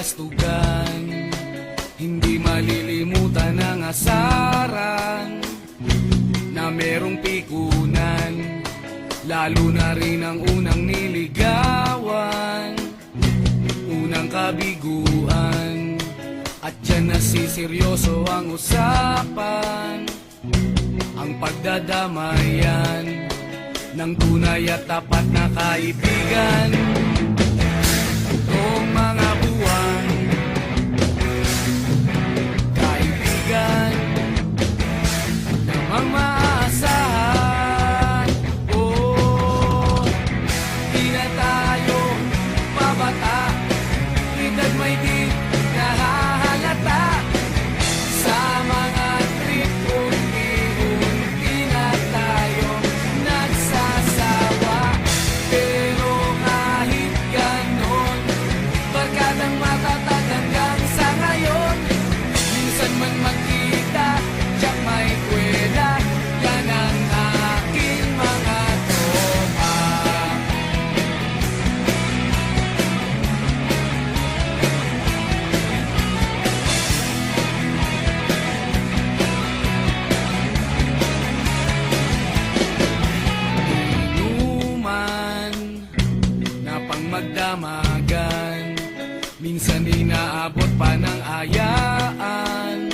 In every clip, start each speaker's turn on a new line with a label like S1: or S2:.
S1: kabulastugan, hindi malilimutan ang asaran na merong pikunan, lalo na rin ang unang niligawan, unang kabiguan. At dyan nasiseryoso ang usapan, ang pagdadamayan ng tunay at tapat na kaibigan. Noong mga buwan, kaibigan namang maaasahan. Oh, di na tayo pabata, edad may di nahahalata. Sa mga trip unti-unti na tayo nagsasawa. Pero kahit ganon, barkadang matatag hanggang sa ngayon. Minsan man magkita, tiyak may kwela, yan ang aking mga tropa. Inuman na pang magdamagan, minsan inaabot pa ng ayaan,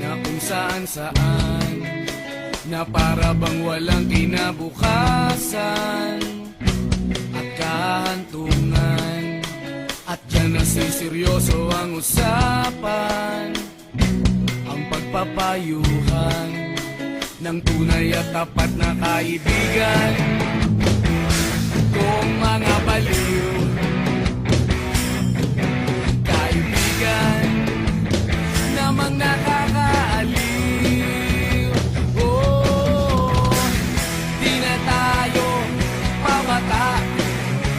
S1: na kung saan-saan, na para bang walang kinabukasan at kahantungan. At dyan nasiseryoso ang usapan, ang pagpapayuhan ng tunay at tapat na kaibigan. Kung mga baliw, kaibigan namang nakakaaliw. Oh, di na tayo pabata,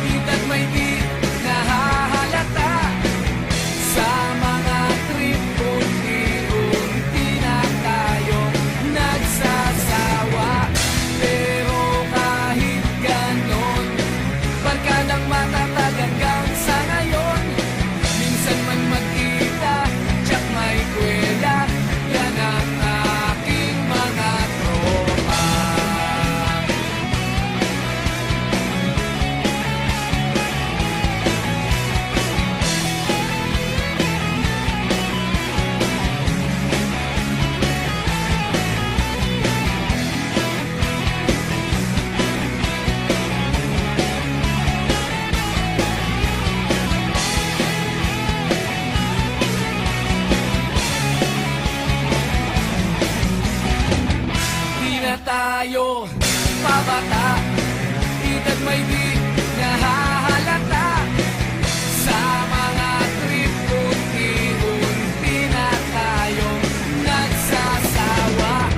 S1: edad may di nahahalata. Sa mga trip unti-unti na tayo nagsasawa. Pero kahit ganon, barkadang matatag hanggang sa ngayon. Minsan man magkita, tiyak may kwela, yan ang aking mga tropa. Di na tayo pabata, edad may di nahahalata. Sa mga trip unti-unti na tayo nagsasawa.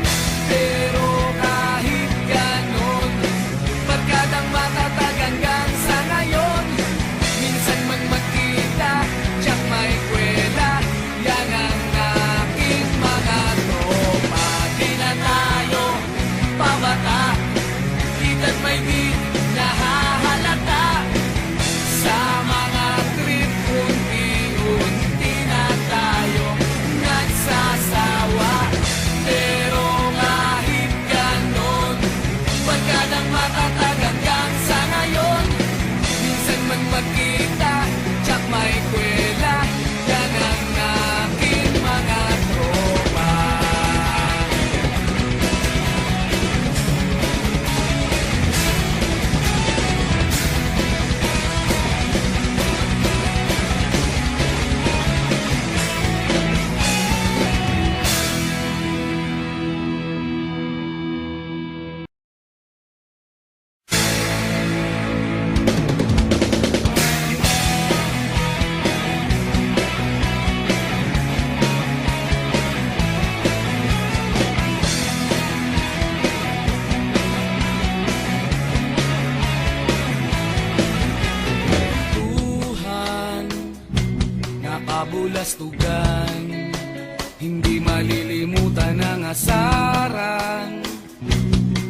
S1: Pero kahit ganon, barkadang matatag hanggang sa ngayon. Minsan man magkita, tiyak may kwela, yan ang aking mga tropa. Di na tayo pabata, edad may di nahahalata. Sa mga trip unti-unti na tayo nagsasawa. Pero kahit ganon, barkadang matatag hanggang sa ngayon. Minsan man magkita, tiyak may kwela, yan ang aking mga tropa. Tuhan na kabulastugan, hindi malilimutan ang asaran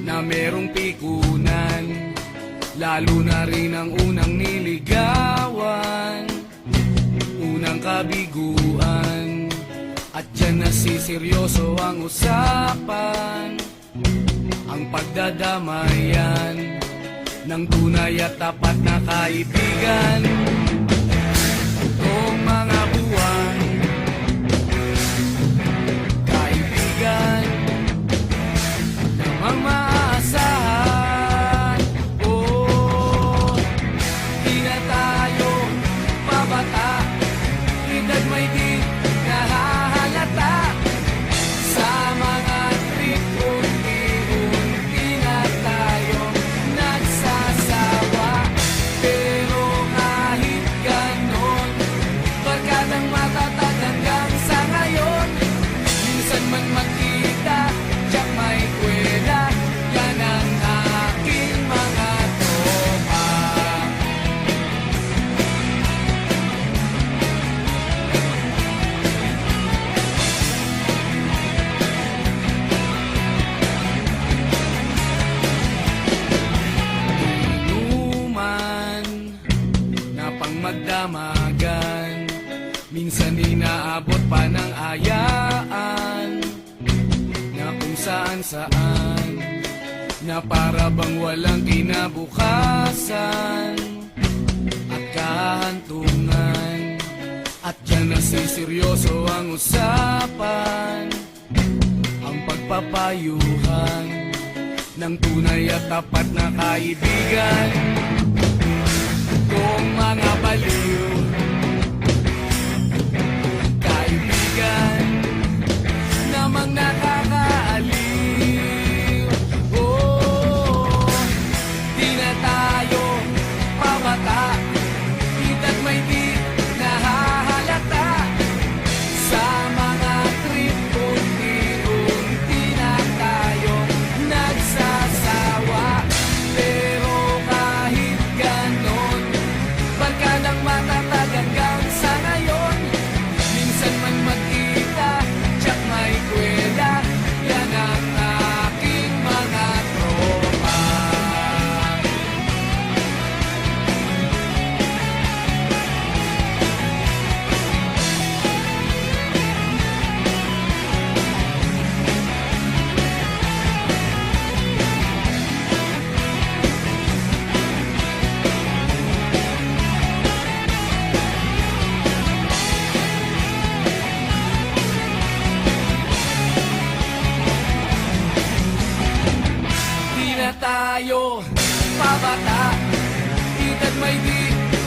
S1: na merong pikunan, lalo na rin ang unang niligawan, nasiseryoso ang usapan, ang pagdadamayan ng tunay at tapat na kaibigan. Kung mga buwan, kaibigan, namang maaasahan. Oh, di na tayo pabata, edad may di nahahalata. Sa mga trip, unti-unti na tayo nagsasawa. Pero kahit ganon, barkadang matatag hanggang sa ngayon. Minsan man magkita, tiyak may kwela, yan ang aking mga tropa. Inuman na pang magdamagan, minsan inaabot pa ng ayaan, na kung saan-saan, na para bang walang kinabukasan at kahantungan. At dyan nasiseryoso ang usapan, ang pagpapayuhan ng tunay at tapat na kaibigan. Kung mga baliw, kaibigan, namang nakakaaliw. Oh, di na tayo pabata, edad may di nahahalata. Sa mga trip, unti-unti na tayo nagsasawa. Pero kahit ganon, barkadang matatag hanggang sa ngayon. Minsan man magkita, tiyak may kwela, yan ang aking mga tropa. Di na tayo pabata, edad may di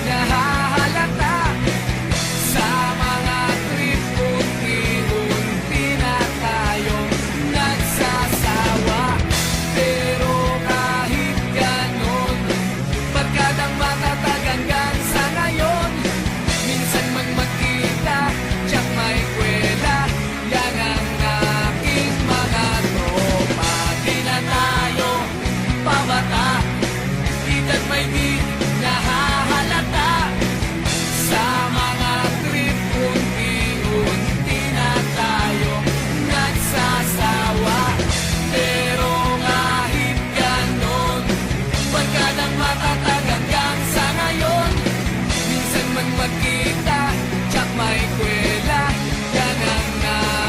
S1: nahahalata. Sa mga trip, unti-unti na tayo nagsasawa. Pero kahit ganon, barkadang matatag hanggang sa ngayon. Minsan man magkita, tiyak may kwela, yan ang aking mga tropa. Di na tayo pabata, edad may di nahahalata. Sa mga trip, unti-unti na tayo nagsasawa. Pero kahit ganon, barkadang matatag hanggang sa ngayon. Minsan man magkita, tiyak may kwela, yan ang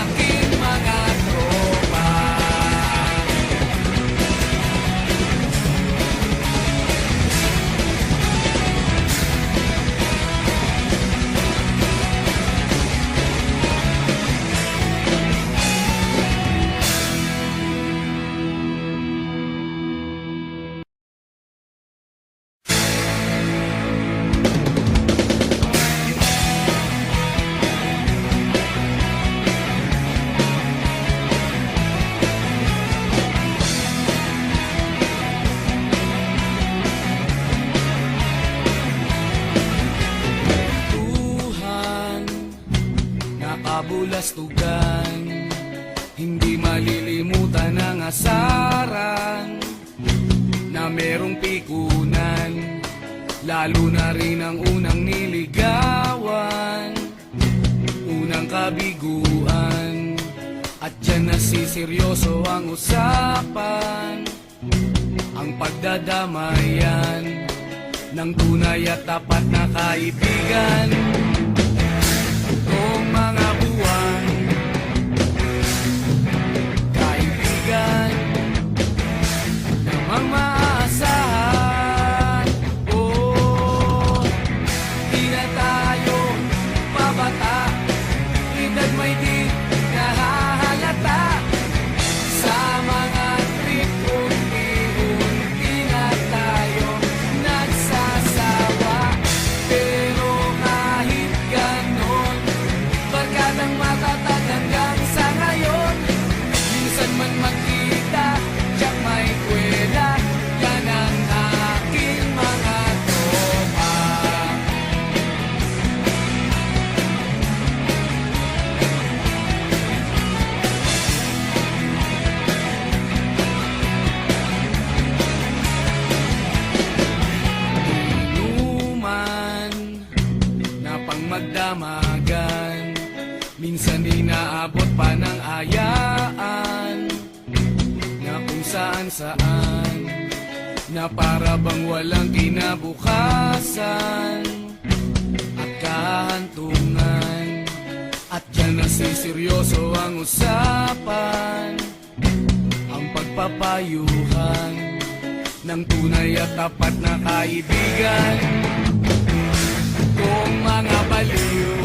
S1: aking mga tropa. Tuhan, nakabulastugan, hindi malilimutan ang asaran, na merong pikunan, lalo na rin ang unang niligawan, unang kabiguan. At dyan nasiseryoso ang usapan, ang pagdadamayan ng tunay at tapat na kaibigan. Kung mga buwan, saan na para bang walang kinabukasan at kahantungan. At dyan nasiseryoso ang usapan, ang pagpapayuhan ng tunay at tapat na kaibigan. Kung mga baliw